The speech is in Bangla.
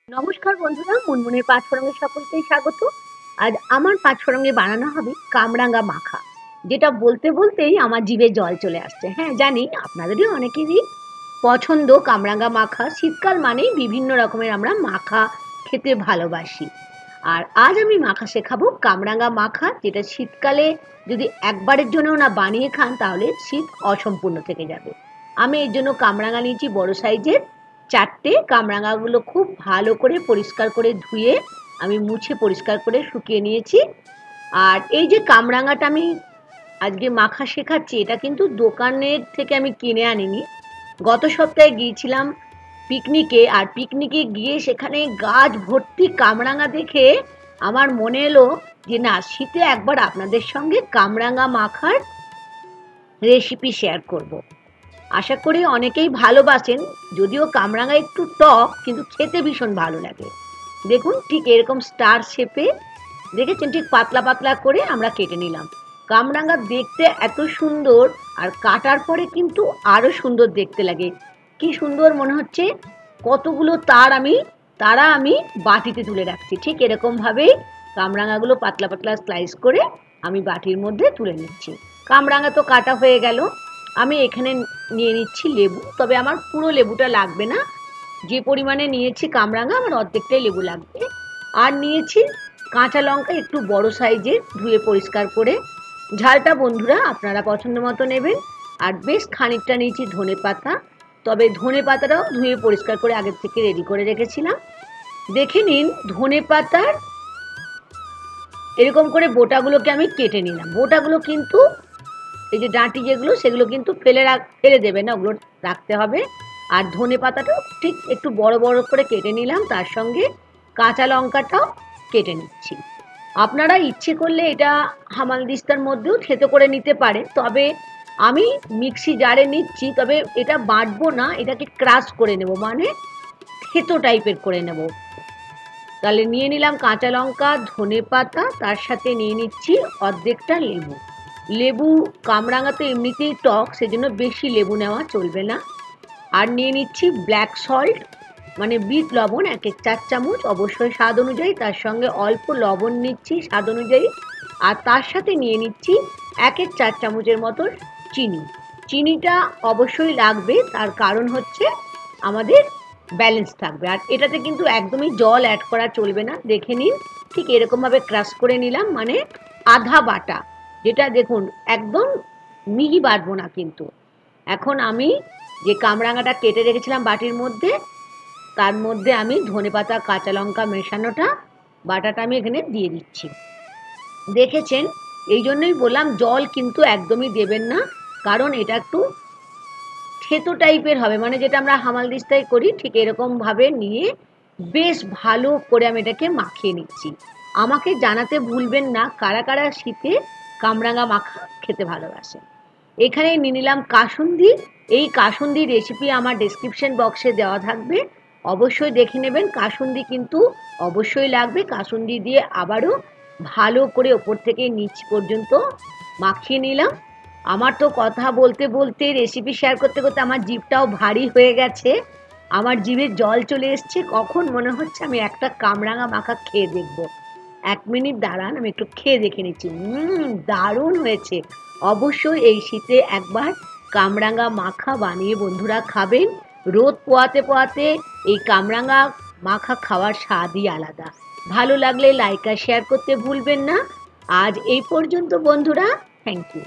নমস্কার বন্ধুরা, মুনমুনের পাঁচফোড়নে সকলকেই স্বাগত। আজ আমার পাঁচফোড়নে বানানো হবে কামরাঙা মাখা, যেটা বলতে বলতেই আমার জিভে জল চলে আসছে। হ্যাঁ, জানি আপনাদেরই অনেকেরই পছন্দ কামরাঙা মাখা। শীতকাল মানেই বিভিন্ন রকমের আমরা মাখা খেতে ভালোবাসি। আর আজ আমি মাখা শেখাবো কামরাঙা মাখা, যেটা শীতকালে যদি একবারের জন্যও না বানিয়ে খান তাহলে শীত অসম্পূর্ণ থেকে যাবে। আমি এর জন্য কামরাঙা নিয়েছি বড় সাইজের 4টে। কামরাঙাগুলো খুব ভালো করে পরিষ্কার করে ধুয়ে আমি মুছে পরিষ্কার করে শুকিয়ে নিয়েছি। আর এই যে কামরাঙাটা আমি আজকে মাখা শেখাচ্ছি, এটা কিন্তু দোকানের থেকে আমি কিনে আনিনি। গত সপ্তাহে গিয়েছিলাম পিকনিকে, আর পিকনিকে গিয়ে সেখানে গাছ ভর্তি কামরাঙা দেখে আমার মনে এলো যে না, শীতে একবার আপনাদের সঙ্গে কামরাঙা মাখার রেসিপি শেয়ার করব। আশা করি অনেকেই ভালোবাসেন, যদিও কামরাঙা একটু টক, কিন্তু খেতে ভীষণ ভালো লাগে। দেখুন, ঠিক এরকম স্টার শেপে দেখেছেন, ঠিক পাতলা পাতলা করে আমরা কেটে নিলাম। কামরাঙা দেখতে এত সুন্দর, আর কাটার পরে কিন্তু আরও সুন্দর দেখতে লাগে। কি সুন্দর মনে হচ্ছে। কতগুলো তারা আমি বাটিতে তুলে রাখছি। ঠিক এরকমভাবেই কামরাঙাগুলো পাতলা পাতলা স্লাইস করে আমি বাটির মধ্যে তুলে নিচ্ছি। কামরাঙা তো কাটা হয়ে গেল। আমি এখানে নিয়ে নিচ্ছি লেবু, তবে আমার পুরো লেবুটা লাগবে না। যে পরিমাণে নিয়েছি কামরাঙা, আমার অর্ধেকটাই লেবু লাগবে। আর নিয়েছি কাঁচা লঙ্কা, একটু বড় সাইজের, ধুয়ে পরিষ্কার করে। ঝালটা বন্ধুরা আপনারা পছন্দ মতো নেবেন। আর বেশ খানিকটা নিয়েছি ধনে পাতা, তবে ধনে পাতাটাও ধুয়ে পরিষ্কার করে আগের থেকে রেডি করে রেখেছিলাম। দেখে নিন, ধনে পাতার এরকম করে বোটাগুলোকে আমি কেটে নিলাম। বোটাগুলো কিন্তু এই যে ডাঁটি যেগুলো, সেগুলো কিন্তু ফেলে দেবে না, ওগুলো রাখতে হবে। আর ধনে পাতাটাও ঠিক একটু বড় বড় করে কেটে নিলাম, তার সঙ্গে কাঁচা লঙ্কাটাও কেটে নিচ্ছি। আপনারা ইচ্ছে করলে এটা হামালদিস্তার মধ্যেও থেতো করে নিতে পারেন, তবে আমি মিক্সি জারে নিচ্ছি। তবে এটা বাটবো না, এটাকে ক্রাশ করে নেব, মানে থেতো টাইপের করে নেব। তাহলে নিয়ে নিলাম কাঁচা লঙ্কা, ধনে পাতা, তার সাথে নিয়ে নিচ্ছি অর্ধেকটা লেবু। লেবু কামরাঙা তো এমনিতেই টক, সেজন্য বেশি লেবু নেওয়া চলবে না। আর নিয়ে নিচ্ছি ব্ল্যাক সল্ট, মানে বিট লবণ, 1-4 চামচ, অবশ্যই স্বাদ অনুযায়ী। তার সঙ্গে অল্প লবণ নিচ্ছি স্বাদ অনুযায়ী। আর তার সাথে নিয়ে নিচ্ছি 1-4 চামচের মতো চিনি। চিনিটা অবশ্যই লাগবে, তার কারণ হচ্ছে আমাদের ব্যালেন্স থাকবে। আর এটাতে কিন্তু একদমই জল অ্যাড করা চলবে না। দেখে নিন, ঠিক এরকমভাবে ক্রাশ করে নিলাম, মানে আধা বাটা, যেটা দেখুন একদম মিহি বাটবো না কিন্তু। এখন আমি যে কামরাঙাটা কেটে রেখেছিলাম বাটির মধ্যে, তার মধ্যে আমি ধনেপাতা কাঁচা লঙ্কা মেশানোটা বাটাটা আমি এখানে দিয়ে দিচ্ছি। দেখেছেন, এই জন্যই বললাম জল কিন্তু একদমই দেবেন না, কারণ এটা একটু থেতো টাইপের হবে, মানে যেটা আমরা হামালদিস্তায় করি ঠিক এরকমভাবে নিয়ে বেশ ভালো করে আমি এটাকে মাখিয়ে নিচ্ছি। আমাকে জানাতে ভুলবেন না কারা কারা শীতে কামরাঙা মাখা খেতে ভালোবাসেন। এখানে নিয়ে নিলাম কাসুন্দি। এই কাসুন্দির রেসিপি আমার ডেসক্রিপশন বক্সে দেওয়া থাকবে, অবশ্যই দেখে নেবেন। কাসুন্দি কিন্তু অবশ্যই লাগবে। কাসুন্দি দিয়ে আবারও ভালো করে ওপর থেকে নিচ পর্যন্ত মাখিয়ে নিলাম। আমার তো কথা বলতে বলতে, রেসিপি শেয়ার করতে করতে আমার জিভটাও ভারী হয়ে গেছে। আমার জিভে জল চলে এসছে। কখন মনে হচ্ছে আমি একটা কামরাঙা মাখা খেয়ে দেখব। 1 মিনিট দাঁড়ান, আমি একটু খেয়ে দেখে নিচ্ছি। দারুণ হয়েছে। অবশ্যই এই শীতে একবার কামরাঙা মাখা বানিয়ে বন্ধুরা খাবেন। রোদ পোয়াতে পোয়াতে এই কামরাঙা মাখা খাওয়ার স্বাদই আলাদা। ভালো লাগলে লাইক আর শেয়ার করতে ভুলবেন না। আজ এই পর্যন্ত বন্ধুরা, থ্যাংক ইউ।